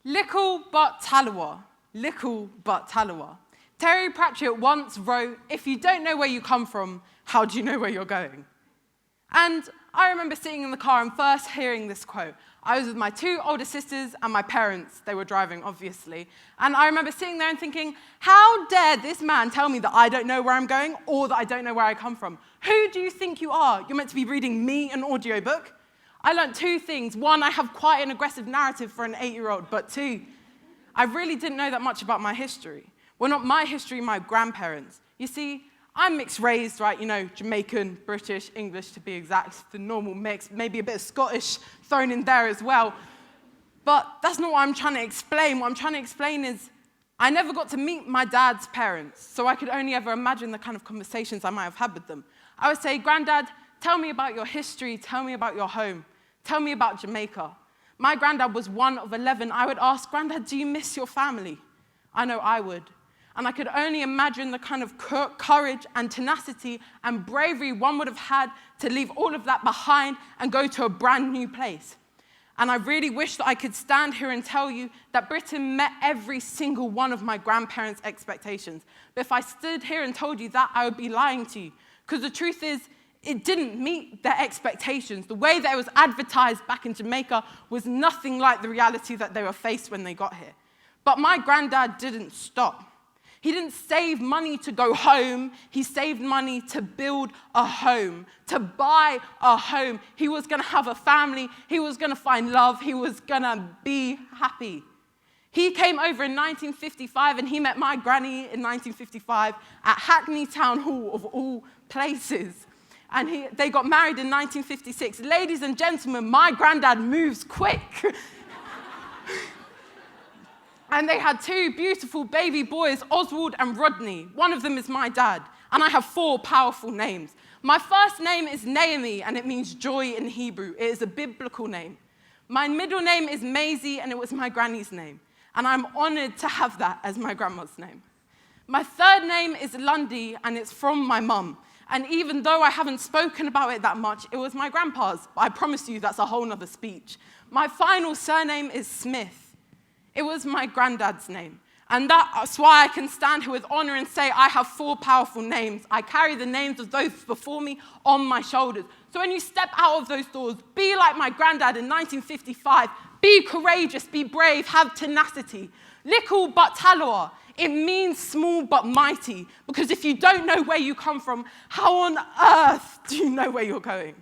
Likkle but tallawah, Likkle but tallawah. Terry Pratchett once wrote, "If you don't know where you come from, how do you know where you're going?" And I remember sitting in the car and first hearing this quote. I was with my two older sisters and my parents. They were driving, obviously. And I remember sitting there and thinking, how dare this man tell me that I don't know where I'm going or that I don't know where I come from? Who do you think you are? You're meant to be reading me an audiobook? I learned two things. One, I have quite an aggressive narrative for an 8-year-old. But two, I really didn't know that much about my history. Well, not my history, my grandparents. You see, I'm mixed raised, right? You know, Jamaican, British, English to be exact, the normal mix, maybe a bit of Scottish thrown in there as well. But that's not what I'm trying to explain. What I'm trying to explain is I never got to meet my dad's parents, so I could only ever imagine the kind of conversations I might have had with them. I would say, "Granddad, tell me about your history, tell me about your home, tell me about Jamaica." My granddad was one of 11. I would ask, "Granddad, do you miss your family?" I know I would. And I could only imagine the kind of courage and tenacity and bravery one would have had to leave all of that behind and go to a brand new place. And I really wish that I could stand here and tell you that Britain met every single one of my grandparents' expectations. But if I stood here and told you that, I would be lying to you. Because the truth is, it didn't meet their expectations. The way that it was advertised back in Jamaica was nothing like the reality that they were faced when they got here. But my granddad didn't stop. He didn't save money to go home. He saved money to build a home, to buy a home. He was going to have a family. He was going to find love. He was going to be happy. He came over in 1955, and he met my granny in 1955 at Hackney Town Hall, of all places. And they got married in 1956. Ladies and gentlemen, my granddad moves quick. And they had two beautiful baby boys, Oswald and Rodney. One of them is my dad. And I have 4 powerful names. My first name is Naomi, and it means joy in Hebrew. It is a biblical name. My middle name is Maisie, and it was my granny's name. And I'm honored to have that as my grandma's name. My third name is Lundie, and it's from my mum. And even though I haven't spoken about it that much, it was my grandpa's. But I promise you, that's a whole nother speech. My final surname is Smith. It was my granddad's name. And that's why I can stand here with honor and say I have 4 powerful names. I carry the names of those before me on my shoulders. So when you step out of those doors, be like my granddad in 1955. Be courageous, be brave, have tenacity. Likkle but tallawah. It means small but mighty. Because if you don't know where you come from, how on earth do you know where you're going?